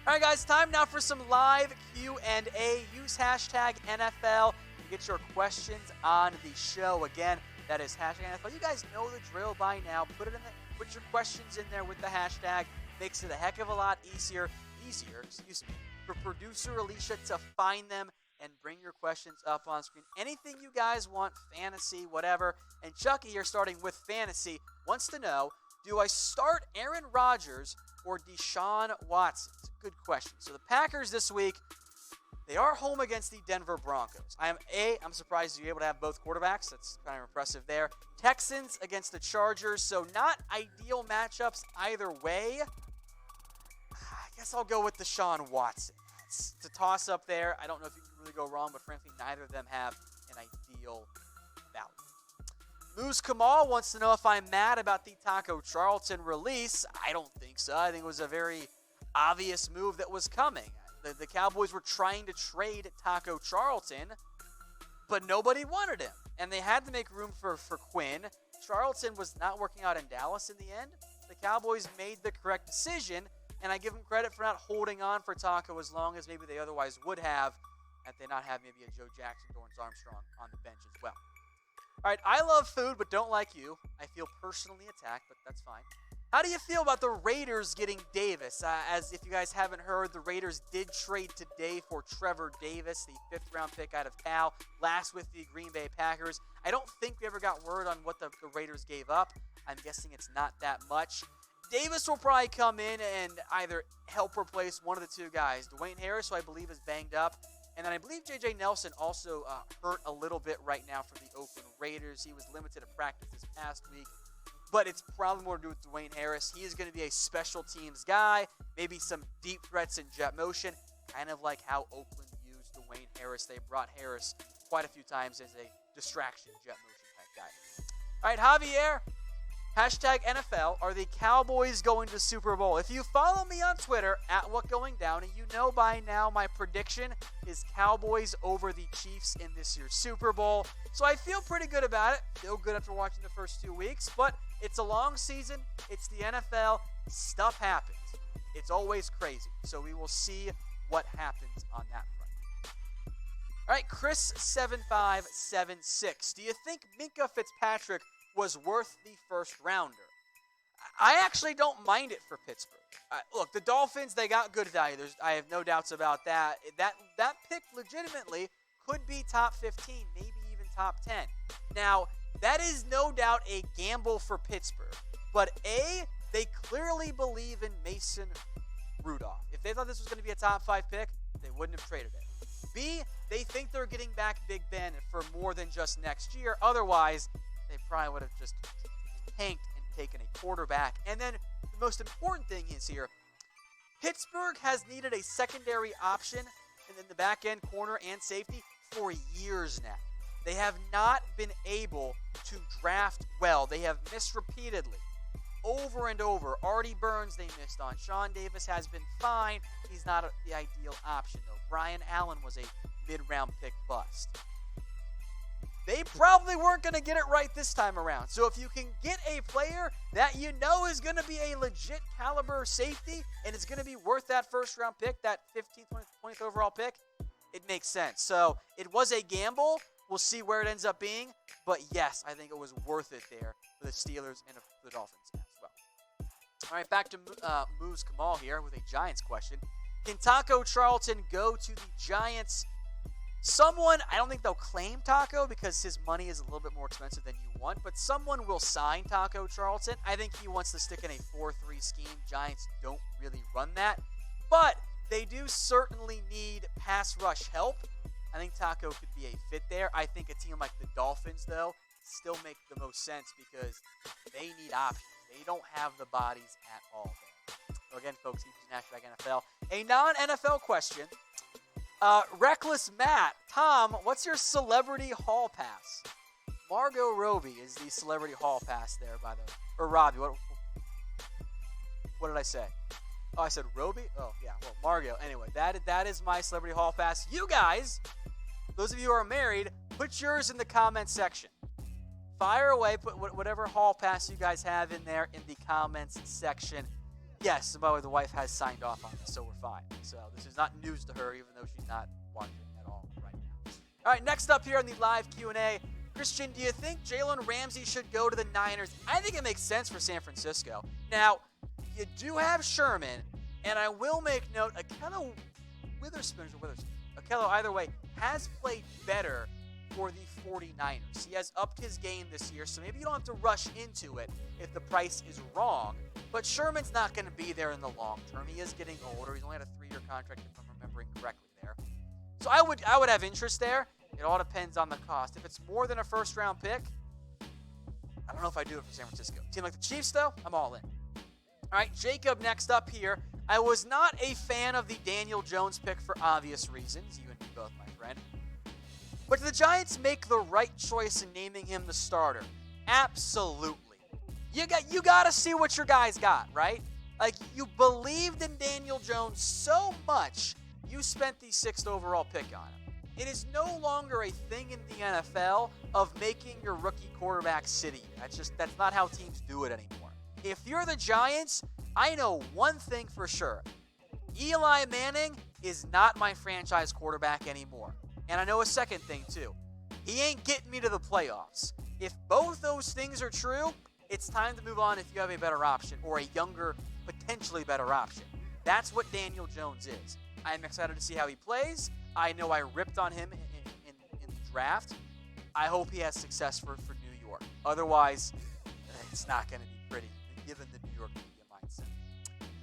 All right, guys, time now for some live Q&A. Use hashtag NFL to get your questions on the show. Again, that is hashtag NFL. You guys know the drill by now. Put your questions in there with the hashtag. Makes it a heck of a lot easier, for producer Alicia to find them and bring your questions up on screen. Anything you guys want, fantasy, whatever. And Chuckie here, starting with fantasy, wants to know, do I start Aaron Rodgers or Deshaun Watson? It's a good question. So the Packers this week, they are home against the Denver Broncos. I'm surprised you're able to have both quarterbacks. That's kind of impressive there. Texans against the Chargers, so not ideal matchups either way. I guess I'll go with Deshaun Watson. It's a toss-up there. I don't know if you can really go wrong, but frankly, neither of them have an ideal value. Moose Kamal wants to know if I'm mad about the Taco Charlton release. I don't think so. I think it was a very obvious move that was coming. The Cowboys were trying to trade Taco Charlton, but nobody wanted him. And they had to make room for Quinn. Charlton was not working out in Dallas in the end. The Cowboys made the correct decision, and I give them credit for not holding on for Taco as long as maybe they otherwise would have had they not had maybe a Joe Jackson, Dorrance Armstrong on the bench as well. All right, I love food, but don't like you. I feel personally attacked, but that's fine. How do you feel about the Raiders getting Davis? As if you guys haven't heard, the Raiders did trade today for Trevor Davis, the 5th-round pick out of Cal, last with the Green Bay Packers. I don't think we ever got word on what the Raiders gave up. I'm guessing it's not that much. Davis will probably come in and either help replace one of the two guys. Dwayne Harris, who I believe is banged up, and then I believe J.J. Nelson also hurt a little bit right now for the Oakland Raiders. He was limited at practice this past week. But it's probably more to do with Dwayne Harris. He is going to be a special teams guy, maybe some deep threats in jet motion, kind of like how Oakland used Dwayne Harris. They brought Harris quite a few times as a distraction jet motion type guy. All right, Javier, hashtag NFL, are the Cowboys going to Super Bowl? If you follow me on Twitter, at WhatGoingDown, and you know by now my prediction is Cowboys over the Chiefs in this year's Super Bowl. So I feel pretty good about it. Feel good after watching the first 2 weeks, but it's a long season. It's the NFL. Stuff happens. It's always crazy. So we will see what happens on that front. All right, Chris7576. Do you think Minkah Fitzpatrick was worth the first rounder? I actually don't mind it for Pittsburgh. Look, the Dolphins, they got good value. I have no doubts about that. That pick legitimately could be top 15, maybe even top 10. Now, that is no doubt a gamble for Pittsburgh. But A, they clearly believe in Mason Rudolph. If they thought this was going to be a top 5 pick, they wouldn't have traded it. B, they think they're getting back Big Ben for more than just next year. Otherwise, they probably would have just tanked and taken a quarterback. And then the most important thing is here, Pittsburgh has needed a secondary option and then the back end corner and safety for years now. They have not been able to draft well. They have missed repeatedly, over and over. Artie Burns they missed on. Sean Davis has been fine. He's not the ideal option, though. Brian Allen was a mid-round pick bust. They probably weren't going to get it right this time around. So if you can get a player that you know is going to be a legit caliber safety and is going to be worth that first-round pick, that 15th, 20th overall pick, it makes sense. So it was a gamble. We'll see where it ends up being. But, yes, I think it was worth it there for the Steelers and for the Dolphins as well. All right, back to Moose Kamal here with a Giants question. Can Taco Charlton go to the Giants? Someone, I don't think they'll claim Taco because his money is a little bit more expensive than you want, but someone will sign Taco Charlton. I think he wants to stick in a 4-3 scheme. Giants don't really run that. But they do certainly need pass rush help. I think Taco could be a fit there. I think a team like the Dolphins, though, still make the most sense because they need options. They don't have the bodies at all there. So again, folks, using #NFL. A non-NFL question. Reckless Matt. Tom, what's your celebrity hall pass? Margot Robbie is the celebrity hall pass there, by the way. Or Robbie. What did I say? Oh, I said Robbie? Oh, yeah. Well, Margot. Anyway, that is my celebrity hall pass. You guys, those of you who are married, put yours in the comment section. Fire away. Put whatever hall pass you guys have in there in the comments section. Yes, and by the way, the wife has signed off on this, so we're fine. So this is not news to her, even though she's not watching at all right now. All right, next up here on the live Q&A, Cristian, do you think Jalen Ramsey should go to the Niners? I think it makes sense for San Francisco. Now, you do have Sherman, and I will make note, Akello either way, has played better for the 49ers. He has upped his game this year, so maybe you don't have to rush into it if the price is wrong. But Sherman's not going to be there in the long term. He is getting older. He's only had a 3-year contract, if I'm remembering correctly there. So I would have interest there. It all depends on the cost. If it's more than a first-round pick, I don't know if I do it for San Francisco. Team like the Chiefs, though, I'm all in. All right, Jacob next up here. I was not a fan of the Daniel Jones pick for obvious reasons. You and me both, my friend. But did the Giants make the right choice in naming him the starter? Absolutely. You got to see what your guys got, right? Like, you believed in Daniel Jones so much, you spent the 6th overall pick on him. It is no longer a thing in the NFL of making your rookie quarterback sit. That's not how teams do it anymore. If you're the Giants, I know one thing for sure. Eli Manning is not my franchise quarterback anymore. And I know a second thing, too. He ain't getting me to the playoffs. If both those things are true, it's time to move on if you have a better option or a younger, potentially better option. That's what Daniel Jones is. I'm excited to see how he plays. I know I ripped on him in the draft. I hope he has success for New York. Otherwise, it's not going to be pretty, given the New York media mindset.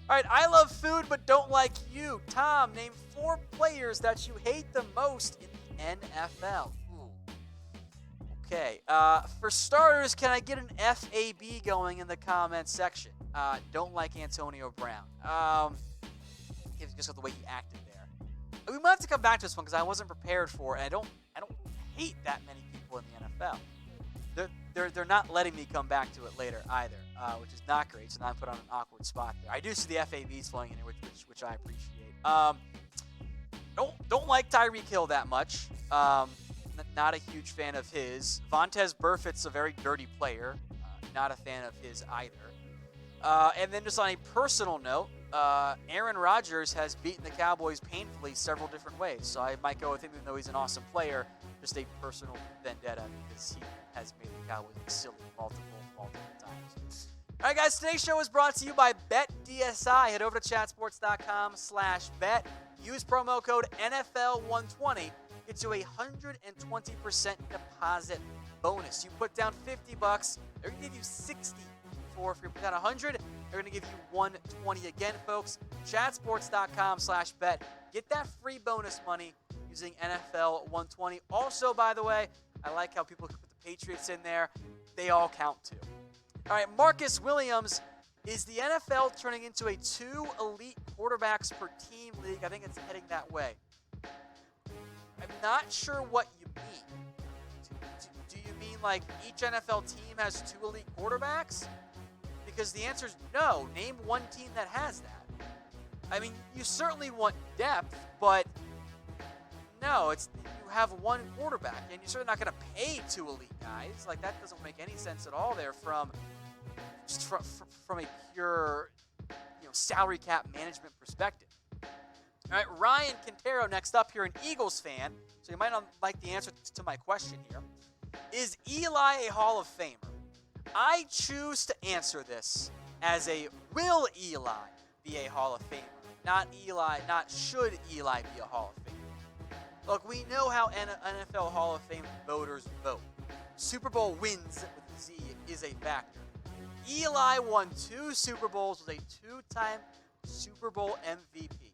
All right, I love food but don't like you. Tom, name 4 players that you hate the most in the NFL. Okay, for starters, can I get an FAB going in the comments section? Don't like Antonio Brown. Just with the way he acted there. We might have to come back to this one because I wasn't prepared for it. And I don't hate that many people in the NFL. They're not letting me come back to it later either, which is not great. So now I'm put on an awkward spot there. I do see the FABs flowing in here, which I appreciate. Don't like Tyreek Hill that much. Not a huge fan of his. Vontaze Burfict's a very dirty player. Not a fan of his either. And then just on a personal note, Aaron Rodgers has beaten the Cowboys painfully several different ways. So I might go with him even though he's an awesome player. Just a personal vendetta because he has made the Cowboys silly multiple times. All right, guys, today's show is brought to you by BetDSI. Head over to chatsports.com/bet. Use promo code NFL120. Gets you a 120% deposit bonus. You put down $50, they're going to give you $60 for if you put down $100, they're going to give you $120 again, folks. Chatsports.com/bet. Get that free bonus money using NFL 120. Also, by the way, I like how people put the Patriots in there. They all count too. All right, Marcus Williams. Is the NFL turning into a 2 elite quarterbacks per team league? I think it's heading that way. I'm not sure what you mean. Do you mean like each NFL team has 2 elite quarterbacks? Because the answer is no. Name one team that has that. I mean, you certainly want depth, but no, you have one quarterback, and you're certainly not going to pay 2 elite guys. Like, that doesn't make any sense at all there from a pure salary cap management perspective. All right, Ryan Cantero next up here, an Eagles fan, so you might not like the answer to my question here. Is Eli a Hall of Famer? I choose to answer this as a will Eli be a Hall of Famer, not should Eli be a Hall of Famer. Look, we know how NFL Hall of Fame voters vote. Super Bowl wins with a Z is a factor. Eli won 2 Super Bowls, was a 2-time Super Bowl MVP.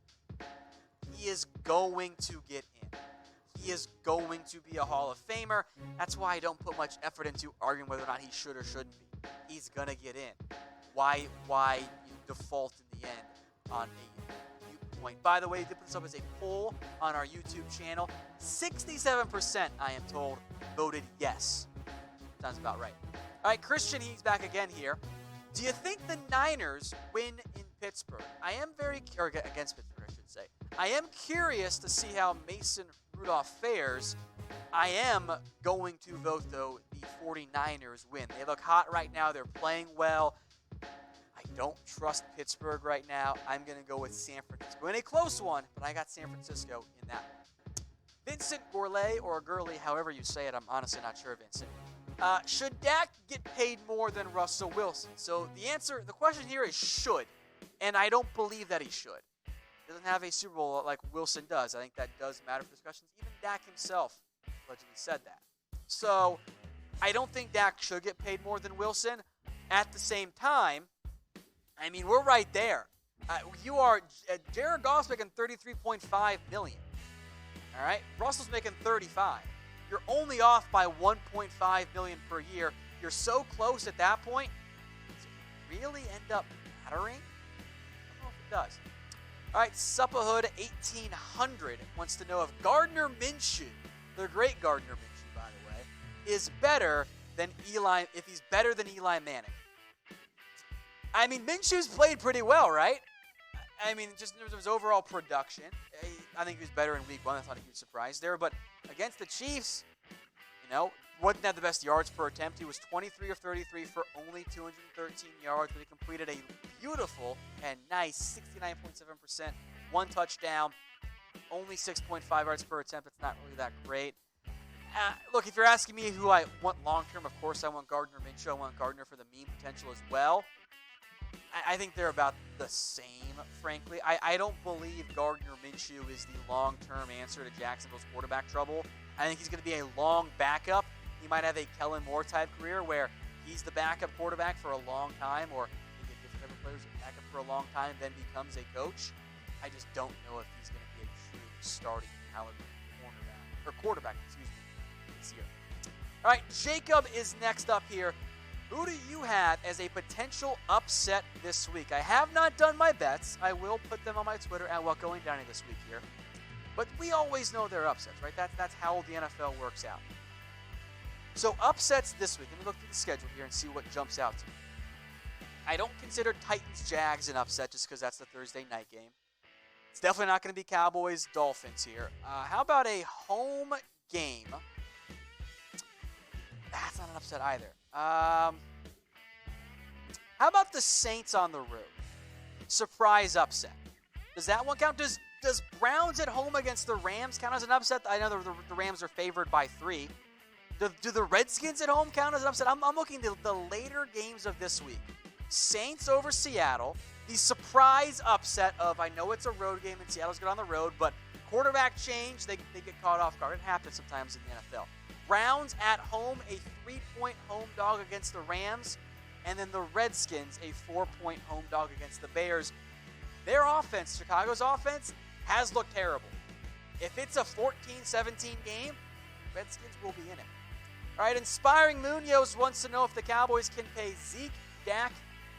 He is going to get in. He is going to be a Hall of Famer. That's why I don't put much effort into arguing whether or not he should or shouldn't be. He's going to get in. Why default in the end on a viewpoint? By the way, they put this up as a poll on our YouTube channel. 67%, I am told, voted yes. Sounds about right. All right, Cristian, he's back again here. Do you think the Niners win in Pittsburgh? Against Pittsburgh, I should say. I am curious to see how Mason Rudolph fares. I am going to vote, though, the 49ers win. They look hot right now. They're playing well. I don't trust Pittsburgh right now. I'm going to go with San Francisco. In a close one, but I got San Francisco in that one. Vincent Gourley, or Gurley, however you say it, I'm honestly not sure, Vincent. Should Dak get paid more than Russell Wilson? So the question here is should, and I don't believe that he should. He doesn't have a Super Bowl like Wilson does. I think that does matter for discussions. Even Dak himself allegedly said that. So I don't think Dak should get paid more than Wilson. At the same time, I mean, we're right there. Jared Goff's making $33.5 million. All right? Russell's making $35. You're only off by $1.5 million per year. You're so close at that point. Does it really end up mattering? I don't know if it does. All right, Suppahood 1800 wants to know if Gardner Minshew, the great Gardner Minshew, by the way, is better than if he's better than Eli Manning. I mean, Minshew's played pretty well, right? I mean, just in terms of his overall production, I think he was better in week 1. That's not a huge surprise there. But against the Chiefs, wouldn't have the best yards per attempt. He was 23 of 33 for only 213 yards, but he completed a beautiful and nice 69.7%, 1 touchdown, only 6.5 yards per attempt. It's not really that great. Look, if you're asking me who I want long-term, of course I want Gardner Minshew. I want Gardner for the meme potential as well. I think they're about the same, frankly. I don't believe Gardner Minshew is the long-term answer to Jacksonville's quarterback trouble. I think he's going to be a long backup. He might have a Kellen Moore type career where he's the backup quarterback for a long time, or you get different type of players that back up for a long time, then becomes a coach. I just don't know if he's going to be a true starting caliber quarterback, this year. All right, Jacob is next up here. Who do you have as a potential upset this week? I have not done my bets. I will put them on my Twitter at WhatGoingDowney this week here. But we always know they're upsets, right? That's how the NFL works out. So upsets this week. Let me look through the schedule here and see what jumps out to me. I don't consider Titans-Jags an upset just because that's the Thursday night game. It's definitely not going to be Cowboys-Dolphins here. How about a home game? That's not an upset either. How about the Saints on the road? Surprise upset. Does that one count? Does Browns at home against the Rams count as an upset? I know the Rams are favored by 3. Do the Redskins at home count as an upset? I'm looking at the later games of this week. Saints over Seattle. The surprise upset of, I know it's a road game and Seattle's good on the road, but quarterback change, they get caught off guard. It happens sometimes in the NFL. Browns at home, a 3-point home dog against the Rams, and then the Redskins, a 4-point home dog against the Bears. Their offense, Chicago's offense, has looked terrible. If it's a 14-17 game, Redskins will be in it. All right, Inspiring Munoz wants to know if the Cowboys can pay Zeke, Dak,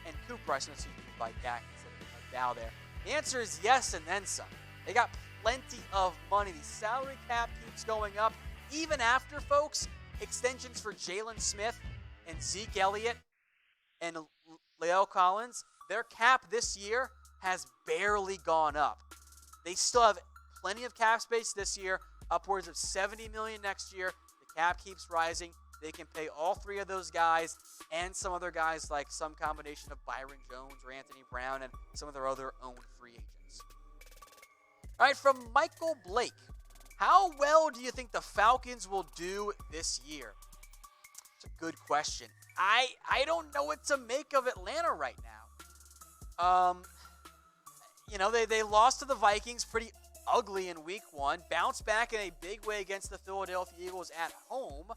and Cooper. I assume you can buy Dak instead of Dow there. The answer is yes and then some. They got plenty of money. The salary cap keeps going up. Even after, folks, extensions for Jalen Smith and Zeke Elliott and La'el Collins, their cap this year has barely gone up. They still have plenty of cap space this year, upwards of $70 million next year. The cap keeps rising. They can pay all 3 of those guys and some other guys like some combination of Byron Jones or Anthony Brown and some of their other owned free agents. All right, from Michael Blake. How well do you think the Falcons will do this year? It's a good question. I don't know what to make of Atlanta right now. They lost to the Vikings pretty ugly in week 1, bounced back in a big way against the Philadelphia Eagles at home.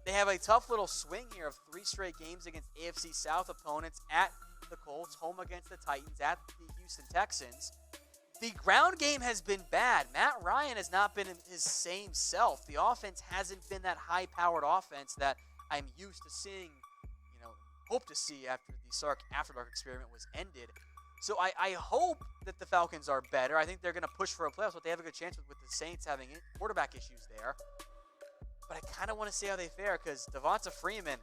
They have a tough little swing here of 3 straight games against AFC South opponents, at the Colts, home against the Titans, at the Houston Texans. The ground game has been bad. Matt Ryan has not been his same self. The offense hasn't been that high-powered offense that I'm used to seeing, hope to see after the Sark Afterdark experiment was ended. So I hope that the Falcons are better. I think they're going to push for a playoffs, but they have a good chance with the Saints having quarterback issues there. But I kind of want to see how they fare because Devonta Freeman,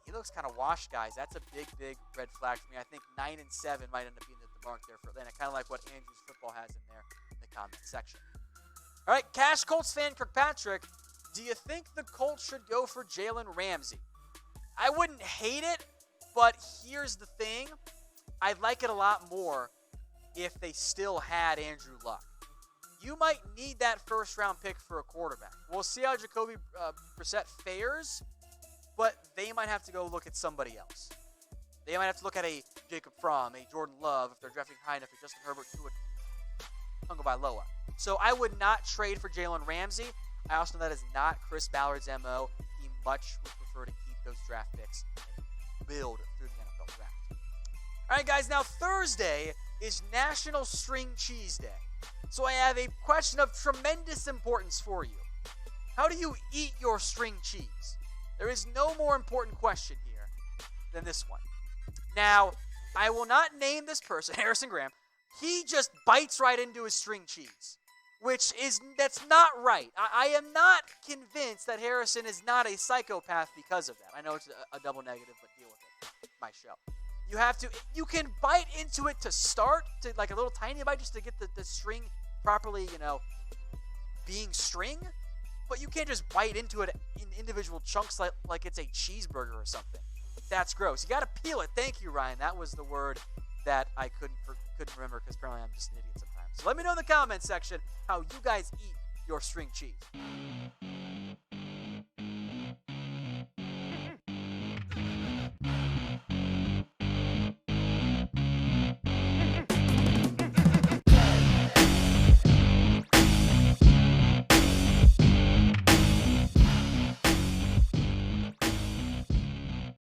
he looks kind of washed, guys. That's a big, big red flag for me. I think 9-7 might end up being the mark there for Atlanta, kind of like what Andrews Football has in there in the comment section. All right, CashColtsFan Kirkpatrick, do you think the Colts should go for Jalen Ramsey? I wouldn't hate it, but here's the thing. I'd like it a lot more if they still had Andrew Luck. You might need that first-round pick for a quarterback. We'll see how Jacoby Brissett fares, but they might have to go look at somebody else. They might have to look at a Jacob Fromm, a Jordan Love, if they're drafting high enough, a Justin Herbert, Tagovailoa. So I would not trade for Jalen Ramsey. I also know that is not Chris Ballard's MO. He much would prefer to keep those draft picks and build through the NFL draft. All right, guys, now Thursday is National String Cheese Day. So I have a question of tremendous importance for you. How do you eat your string cheese? There is no more important question here than this one. Now, I will not name this person, Harrison Graham. He just bites right into his string cheese, that's not right. I am not convinced that Harrison is not a psychopath because of that. I know it's a double negative, but deal with it. My show. You can bite into it to start, to like a little tiny bite just to get the string properly, being string, but you can't just bite into it in individual chunks like it's a cheeseburger or something. That's gross. You got to peel it. Thank you, Ryan. That was the word that I couldn't remember because apparently I'm just an idiot sometimes. So let me know in the comments section how you guys eat your string cheese.